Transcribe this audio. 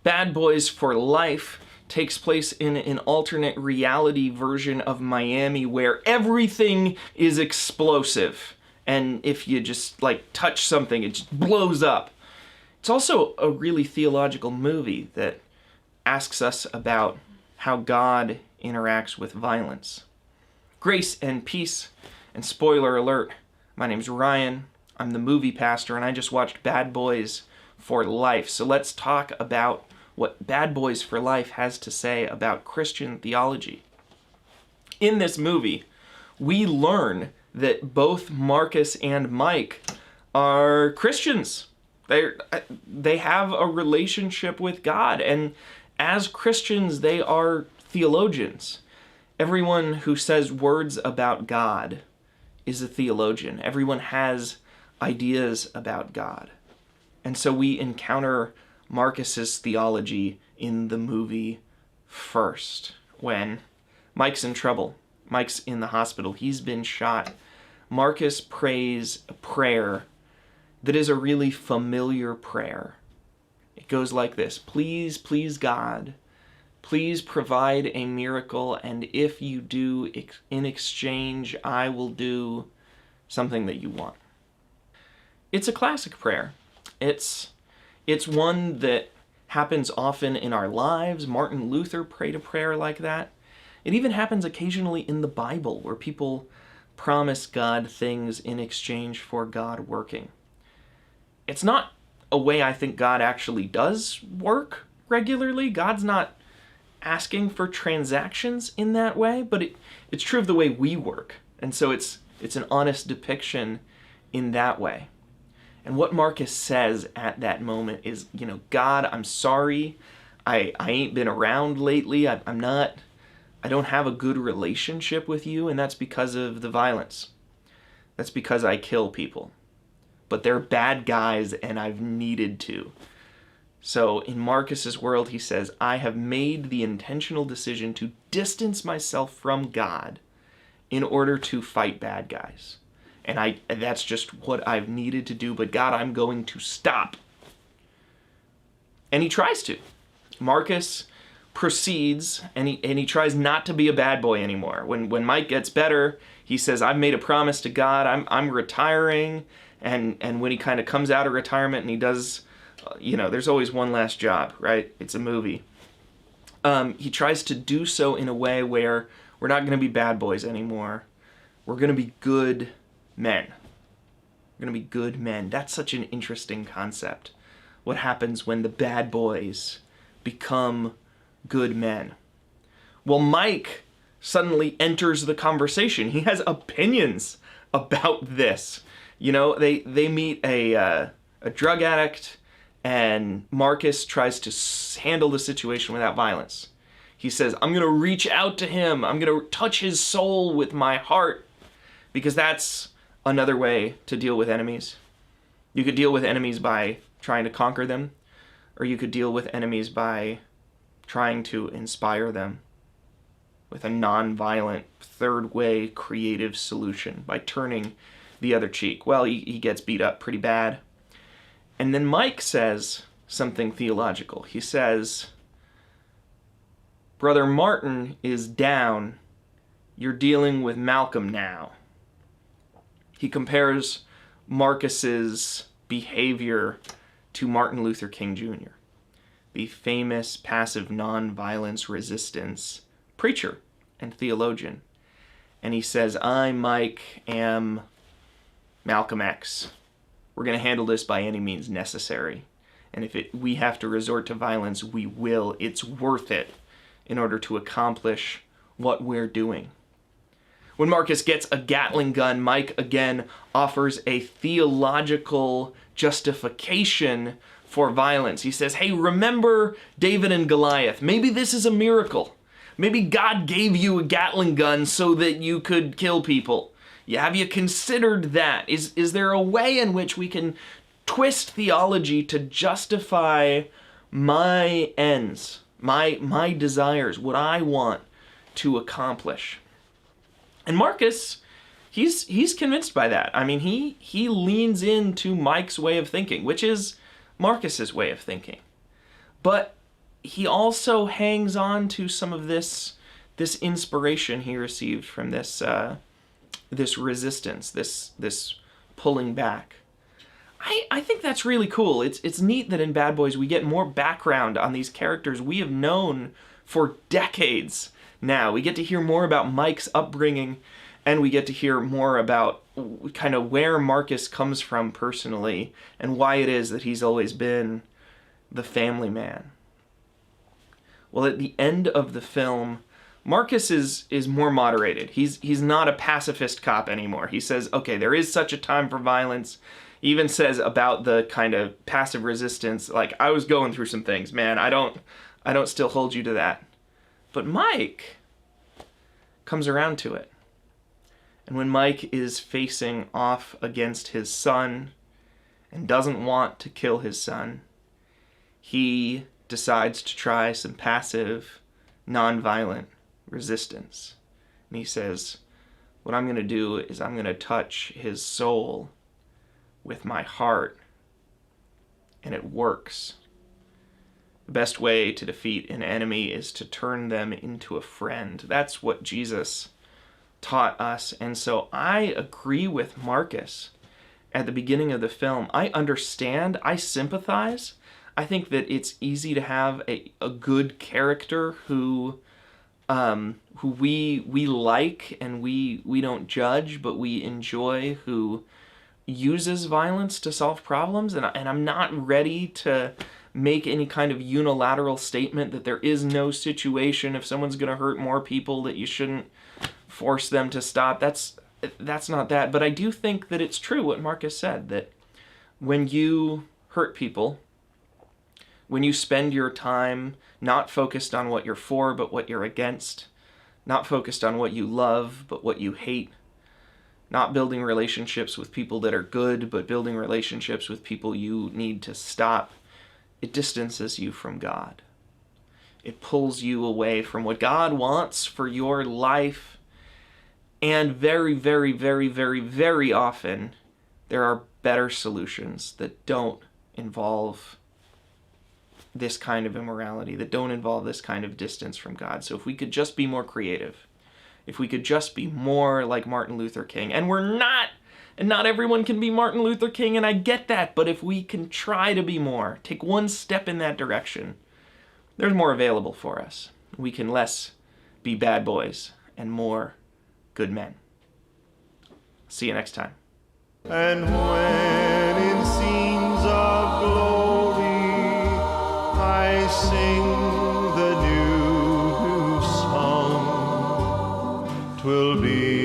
Bad Boys for Life takes place in an alternate reality version of Miami where everything is explosive. And if you just touch something, it just blows up. It's also a really theological movie that asks us about how God interacts with violence. Grace and peace, and spoiler alert, my name's Ryan, I'm the movie pastor, and I just watched Bad Boys for Life. So let's talk about what Bad Boys for Life has to say about Christian theology. In this movie, we learn that both Marcus and Mike are Christians. They have a relationship with God, and as Christians, they are theologians. Everyone who says words about God is a theologian. Everyone has ideas about God. And so we encounter Marcus's theology in the movie first, when Mike's in trouble. Mike's in the hospital. He's been shot. Marcus prays a prayer that is a really familiar prayer. It goes like this: please, please, God, please provide a miracle, and if you do, in exchange, I will do something that you want. It's a classic prayer. It's one that happens often in our lives. Martin Luther prayed a prayer like that. It even happens occasionally in the Bible, where people promise God things in exchange for God working. It's not a way I think God actually does work regularly. God's not asking for transactions in that way, but it's true of the way we work. And so it's an honest depiction in that way. And what Marcus says at that moment is, God, I'm sorry. I ain't been around lately. I don't have a good relationship with you, and that's because of the violence. That's because I kill people. But they're bad guys, and I've needed to. So in Marcus's world, he says, I have made the intentional decision to distance myself from God in order to fight bad guys. And that's just what I've needed to do, but God, I'm going to stop. And he tries to. Marcus proceeds, and he tries not to be a bad boy anymore. When Mike gets better, he says, I've made a promise to God, I'm retiring. And when he kind of comes out of retirement and he does, there's always one last job, right? It's a movie. He tries to do so in a way where we're not going to be bad boys anymore. We're going to be good men. We're going to be good men. That's such an interesting concept. What happens when the bad boys become good men? Well, Mike suddenly enters the conversation. He has opinions about this. They meet a drug addict, and Marcus tries to handle the situation without violence. He says, I'm going to reach out to him. I'm going to touch his soul with my heart, because that's another way to deal with enemies. You could deal with enemies by trying to conquer them, or you could deal with enemies by trying to inspire them with a non-violent, third-way creative solution by turning the other cheek. Well, he gets beat up pretty bad. And then Mike says something theological. He says, Brother Martin is down. You're dealing with Malcolm now. He compares Marcus's behavior to Martin Luther King Jr., the famous passive nonviolence resistance preacher and theologian. And he says, I, Mike, am Malcolm X. We're going to handle this by any means necessary. And if we have to resort to violence, we will. It's worth it in order to accomplish what we're doing. When Marcus gets a Gatling gun, Mike again offers a theological justification for violence. He says, hey, remember David and Goliath. Maybe this is a miracle. Maybe God gave you a Gatling gun so that you could kill people. Have you considered that? Is there a way in which we can twist theology to justify my ends, my desires, what I want to accomplish? And Marcus, he's convinced by that. I mean, he leans into Mike's way of thinking, which is Marcus's way of thinking. But he also hangs on to some of this inspiration he received from this resistance, this pulling back. I think that's really cool. It's neat that in Bad Boys we get more background on these characters we have known for decades now. We get to hear more about Mike's upbringing, and we get to hear more about kind of where Marcus comes from personally and why it is that he's always been the family man. Well, at the end of the film, Marcus is more moderated. He's not a pacifist cop anymore. He says, okay, there is such a time for violence. He even says about the kind of passive resistance, like, I was going through some things, man. I don't still hold you to that. But Mike comes around to it. And when Mike is facing off against his son and doesn't want to kill his son, he decides to try some passive, nonviolent resistance. And he says, what I'm going to do is I'm going to touch his soul with my heart. And it works. The best way to defeat an enemy is to turn them into a friend. That's what Jesus taught us. And so I agree with Marcus at the beginning of the film. I understand. I sympathize. I think that it's easy to have a good character who we like and we don't judge, but we enjoy, who uses violence to solve problems. And I'm not ready to make any kind of unilateral statement that there is no situation, if someone's going to hurt more people, that you shouldn't force them to stop. That's not that. But I do think that it's true what Marcus said, that when you hurt people, when you spend your time not focused on what you're for, but what you're against, not focused on what you love, but what you hate, not building relationships with people that are good, but building relationships with people you need to stop, it distances you from God. It pulls you away from what God wants for your life. And very, very, very, very, very often, there are better solutions that don't involve this kind of immorality, that don't involve this kind of distance from God. So if we could just be more creative, if we could just be more like Martin Luther King, and we're not, and not everyone can be Martin Luther King, and I get that, but if we can try to be more, take one step in that direction, there's more available for us. We can less be bad boys and more good men. See you next time. And when in scenes of glory I sing the new song, 'twill be